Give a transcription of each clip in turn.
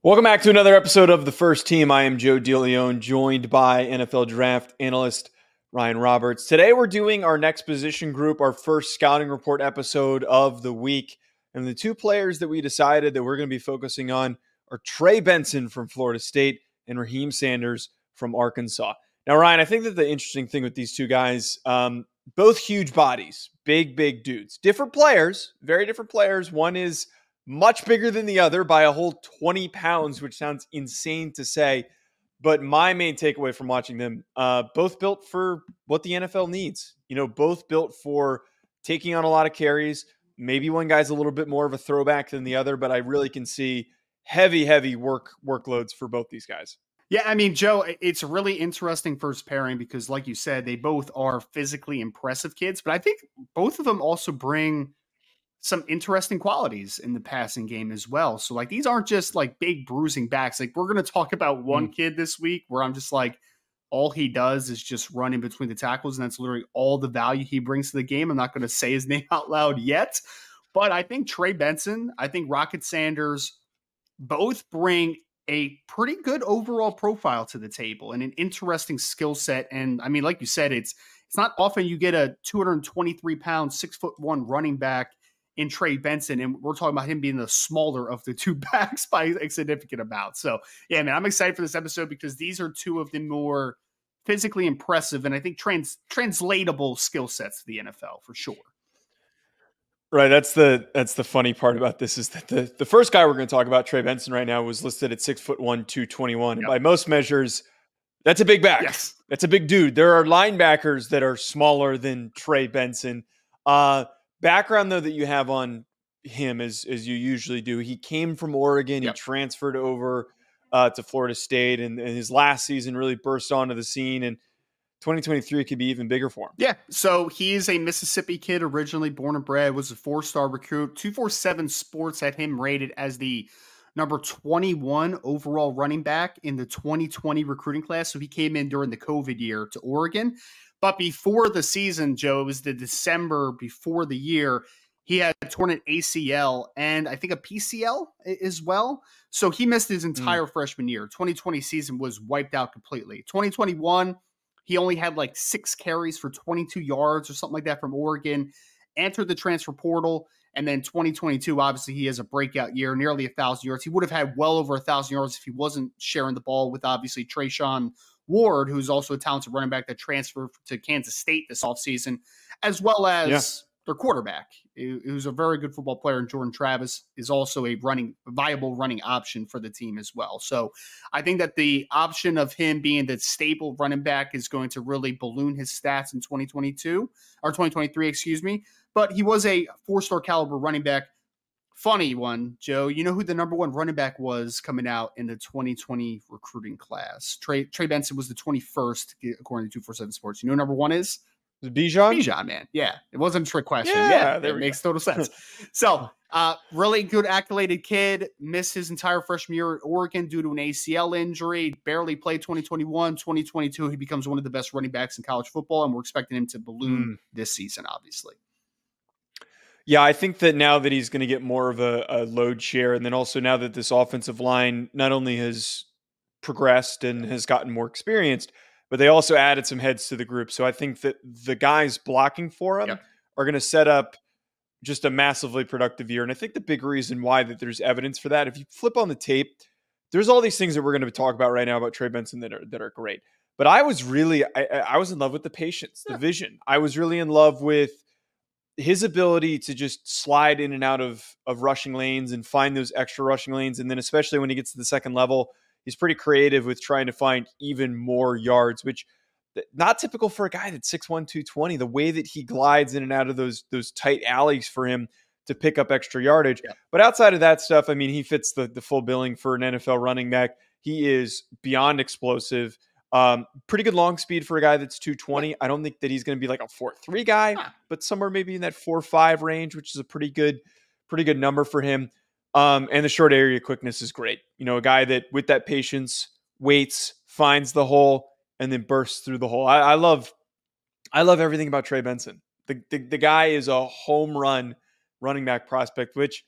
Welcome back to another episode of The First Team. I am Joe DeLeone, joined by NFL draft analyst Ryan Roberts. Today we're doing our next position group, our first scouting report episode of the week. And the two players that we decided that we're going to be focusing on are Trey Benson from Florida State and Raheem Sanders from Arkansas. Now, Ryan, I think that the interesting thing with these two guys, both huge bodies, big dudes, different players, very different players. One is much bigger than the other by a whole 20 pounds, which sounds insane to say. But my main takeaway from watching them, both built for what the NFL needs. Both built for taking on a lot of carries. Maybe one guy's a little bit more of a throwback than the other, but I really can see heavy workloads for both these guys. Yeah, I mean, Joe, it's a really interesting first pairing because, like you said, they both are physically impressive kids. But I think both of them also bring some interesting qualities in the passing game as well. So like, these aren't just like big bruising backs. Like, we're going to talk about one kid this week where I'm just like, all he does is just run in between the tackles. And that's literally all the value he brings to the game. I'm not going to say his name out loud yet, but I think Trey Benson, I think Rocket Sanders both bring a pretty good overall profile to the table and an interesting skill set. And I mean, like you said, it's not often you get a 223-pound, 6'1" running back in Trey Benson, and we're talking about him being the smaller of the two backs by a significant amount. So, yeah, man, I'm excited for this episode because these are two of the more physically impressive and I think translatable skill sets to the NFL for sure. Right, that's the funny part about this is that the first guy we're going to talk about, Trey Benson, right now was listed at 6'1", 221. And by most measures, that's a big back. Yes. That's a big dude. There are linebackers that are smaller than Trey Benson. Background, though, that you have on him, as you usually do, he came from Oregon. He transferred over to Florida State, and his last season really burst onto the scene. And 2023 could be even bigger for him. Yeah, so he's a Mississippi kid, originally born and bred, was a four-star recruit. 247 Sports had him rated as the number 21 overall running back in the 2020 recruiting class. So he came in during the COVID year to Oregon. But before the season, Joe, it was the December before the year, he had torn an ACL and I think a PCL as well. So he missed his entire freshman year. 2020 season was wiped out completely. 2021, he only had like 6 carries for 22 yards or something like that from Oregon, entered the transfer portal. And then 2022, obviously, he has a breakout year, nearly 1,000 yards. He would have had well over 1,000 yards if he wasn't sharing the ball with, obviously, Trayshawn Ward, who's also a talented running back that transferred to Kansas State this offseason, as well as their quarterback, who's a very good football player, and Jordan Travis is also a viable running option for the team as well. So I think that the option of him being the staple running back is going to really balloon his stats in 2022 or 2023, excuse me. But he was a 4-star caliber running back. Funny one, Joe. You know who the number 1 running back was coming out in the 2020 recruiting class? Trey Benson was the 21st, according to 247 Sports. You know who number 1 is? Bijan? Bijan, man. Yeah. It wasn't a trick question. Yeah, it makes total sense. So, really good accoladed kid. Missed his entire freshman year at Oregon due to an ACL injury. Barely played 2021. 2022, he becomes one of the best running backs in college football, and we're expecting him to balloon this season, obviously. Yeah, I think that now that he's going to get more of a load share, and then also now that this offensive line not only has progressed and has gotten more experienced, but they also added some heads to the group. So I think that the guys blocking for him are going to set up just a massively productive year. And I think the big reason why that there's evidence for that, if you flip on the tape, there's all these things that we're going to talk about right now about Trey Benson that are great. But I was really, I was in love with the patience, the vision. I was really in love with his ability to just slide in and out of rushing lanes and find those extra rushing lanes. And then especially when he gets to the second level, he's pretty creative with trying to find even more yards, which not typical for a guy that's 6'1", 220, the way that he glides in and out of those tight alleys for him to pick up extra yardage. Yeah. But outside of that stuff, I mean, he fits the full billing for an NFL running back. He is beyond explosive. Pretty good long speed for a guy that's 220. I don't think that he's going to be like a 4.3 guy, but somewhere maybe in that 4.5 range, which is a pretty good number for him. And the short area quickness is great. You know, a guy that with that patience waits, finds the hole, and then bursts through the hole. I love everything about Trey Benson. The guy is a home run running back prospect, which,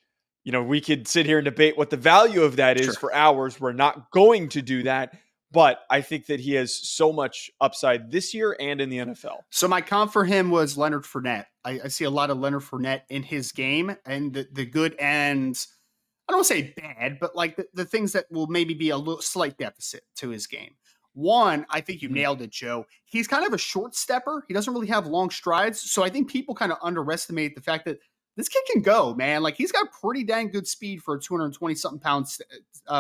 we could sit here and debate what the value of that is for hours. We're not going to do that. But I think that he has so much upside this year and in the NFL. So my comp for him was Leonard Fournette. I see a lot of Leonard Fournette in his game, and the good and I don't want to say bad, but like the things that will maybe be a little slight deficit to his game. One, I think you nailed it, Joe. He's kind of a short stepper. He doesn't really have long strides. So I think people kind of underestimate the fact that this kid can go, man. Like, he's got pretty dang good speed for a 220-something pound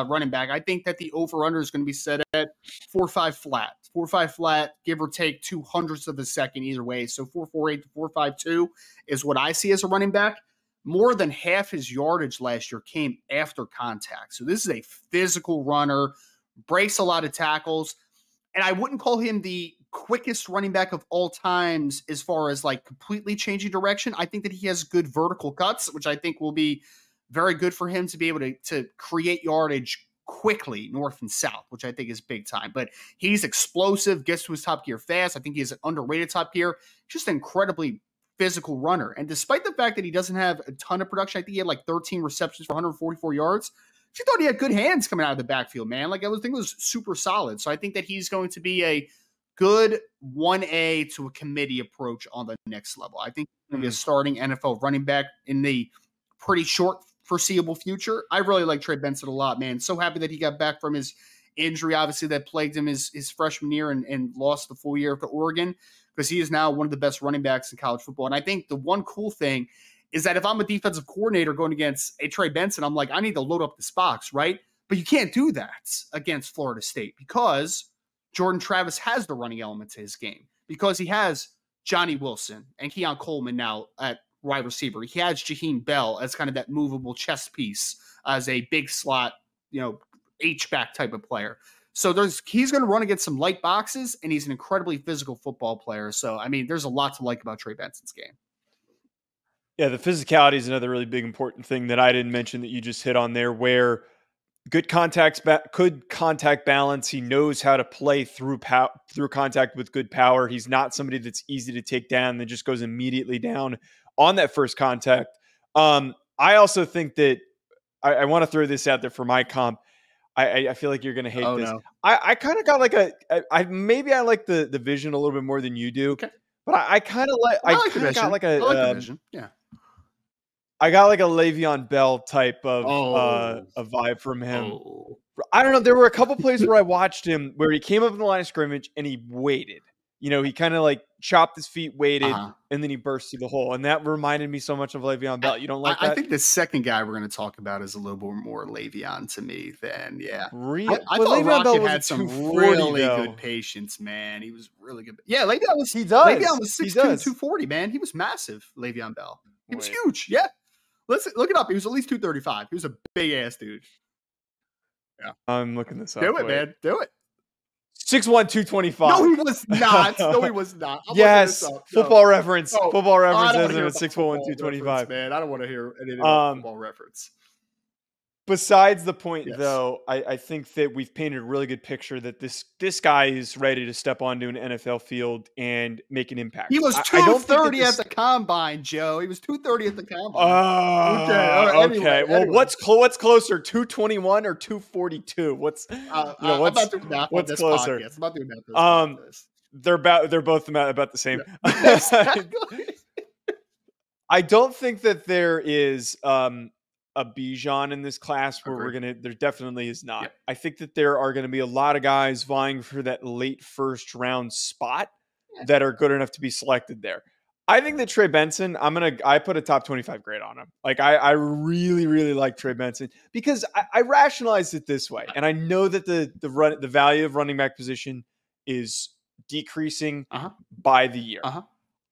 running back. I think that the over-under is going to be set at 4.5 flat. 4.5 flat, give or take 0.02 of a second either way. So 4.48 to 4.52 is what I see as a running back. More than half his yardage last year came after contact. So this is a physical runner, breaks a lot of tackles. And I wouldn't call him the quickest running back of all times as far as like completely changing direction. I think that he has good vertical cuts, which I think will be very good for him to be able to create yardage quickly north and south, which I think is big time. But he's explosive, gets to his top gear fast. I think he has an underrated top gear. Just an incredibly physical runner. And despite the fact that he doesn't have a ton of production, I think he had like 13 receptions for 144 yards. She thought he had good hands coming out of the backfield, man. Like, I think it was super solid. So I think that he's going to be a good 1A to a committee approach on the next level. I think he's going to be a starting NFL running back in the pretty short foreseeable future. I really like Trey Benson a lot, man. So happy that he got back from his injury, obviously, that plagued him his freshman year and lost the full year to Oregon, because he is now one of the best running backs in college football. And I think the one cool thing is that if I'm a defensive coordinator going against a Trey Benson, I'm like, I need to load up this box, right? But you can't do that against Florida State because Jordan Travis has the running element to his game, because he has Johnny Wilson and Keon Coleman now at wide receiver. He has Jaheim Bell as kind of that movable chess piece as a big slot, H-back type of player. So he's going to run against some light boxes, and he's an incredibly physical football player. So, I mean, there's a lot to like about Trey Benson's game. Yeah, the physicality is another really big important thing that I didn't mention that you just hit on there, where good contact balance. He knows how to play through contact with good power. He's not somebody that's easy to take down that just goes immediately down on that first contact. I also think that I want to throw this out there for my comp. I feel like you're going to hate this. No. I kind of got like maybe I like the vision a little bit more than you do, but I kind of like, I kind of got like the vision. Yeah. I got like a Le'Veon Bell type of a vibe from him. I don't know. There were a couple plays where I watched him where he came up in the line of scrimmage and he waited. He kind of like chopped his feet, waited, and then he burst through the hole. And that reminded me so much of Le'Veon Bell. You don't like that? I think the second guy we're going to talk about is a little bit more Le'Veon to me than, Really? I thought Rocket had some really good patience, man. He was really good. Yeah, Le'Veon was 6'2", 240, man. He was massive, Le'Veon Bell. He was huge. Yeah. Let's look it up. He was at least 235. He was a big ass dude. Yeah. I'm looking this up. Do it, man. Do it. 6'1", 225. No, he was not. No, he was not. Yes. Football Reference. Football Reference has him at 6'1", 225. Man, I don't want to hear anything about Football Reference. Besides the point, though, I think that we've painted a really good picture that this guy is ready to step onto an NFL field and make an impact. He was 230 at the combine, Joe. He was 230 at the combine. Okay. Anyway. Well, what's closer, 221 or 242? What's I'm not doing math what's on this closer? Podcast. I'm not doing math on this. They're both about the same. Yeah. Exactly. I don't think that there is a Bijan in this class where there definitely is not. I think that there are going to be a lot of guys vying for that late first round spot that are good enough to be selected there. I think that Trey Benson, I put a top 25 grade on him. Like, I really, really like Trey Benson because I rationalized it this way. And I know that the value of running back position is decreasing by the year.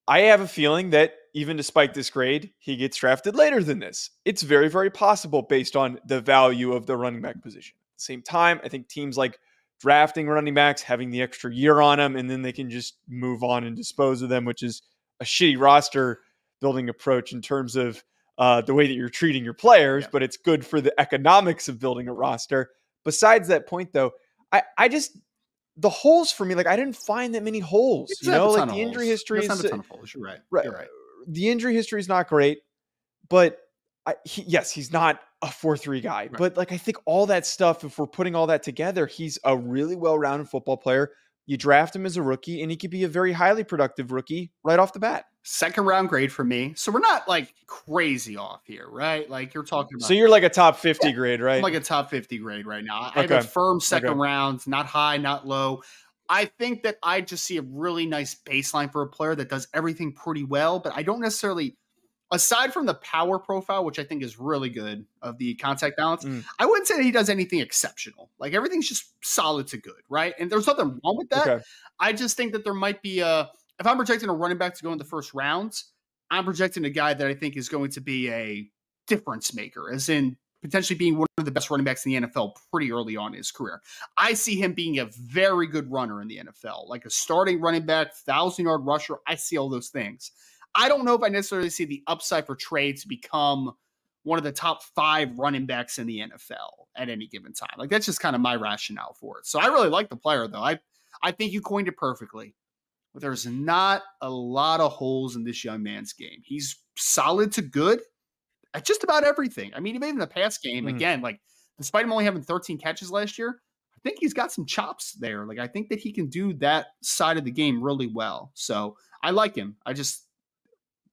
I have a feeling that even despite this grade, he gets drafted later than this. It's very, very possible based on the value of the running back position. At the same time, I think teams like drafting running backs, having the extra year on them, and then they can just move on and dispose of them, which is a shitty roster building approach in terms of the way that you're treating your players, but it's good for the economics of building a roster. Besides that point, though, I just... the holes for me, like, I didn't find that many holes. Like the injury history is a ton of holes. You're right. You're right. The injury history is not great, but he's not a 4-3 guy. Right. But like, I think all that stuff, if we're putting all that together, he's a really well-rounded football player. You draft him as a rookie, and he could be a very highly productive rookie right off the bat. Second round grade for me. So we're not like crazy off here, right? Like you're talking So about, you're like a top 50 yeah, grade, I'm right? like a top 50 grade right now. I have a Okay. firm second Okay. round, not high, not low. I think that I just see a really nice baseline for a player that does everything pretty well, but I don't necessarily, aside from the power profile, which I think is really good of the contact balance, Mm, I wouldn't say that he does anything exceptional. Like everything's just solid to good, right? And there's nothing wrong with that. okay. I just think that there might be a, if I'm projecting a running back to go in the first rounds, I'm projecting a guy that I think is going to be a difference maker, as in potentially being one of the best running backs in the NFL pretty early on in his career. I see him being a very good runner in the NFL, like a starting running back, 1,000-yard rusher. I see all those things. I don't know if I necessarily see the upside for Trey to become one of the top 5 running backs in the NFL at any given time. Like that's just kind of my rationale for it. So I really like the player though. I think you coined it perfectly. But there's not a lot of holes in this young man's game. He's solid to good at just about everything. I mean, even in the pass game, Mm. again, like despite him only having 13 catches last year, I think he's got some chops there. Like I think that he can do that side of the game really well. So I like him. I just,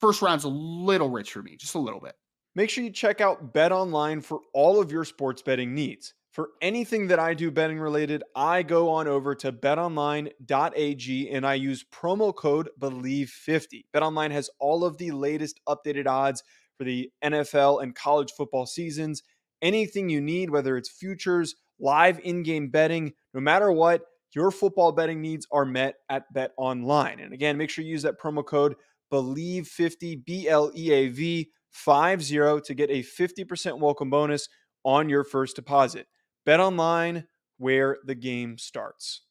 first round's a little rich for me, just a little bit. Make sure you check out Bet Online for all of your sports betting needs. For anything that I do betting related, I go on over to betonline.ag and I use promo code BELIEVE50. BetOnline has all of the latest updated odds for the NFL and college football seasons. Anything you need, whether it's futures, live in-game betting, no matter what, your football betting needs are met at BetOnline. And again, make sure you use that promo code BELIEVE50, BLEAV 50 to get a 50% welcome bonus on your first deposit. Bet online, where the game starts.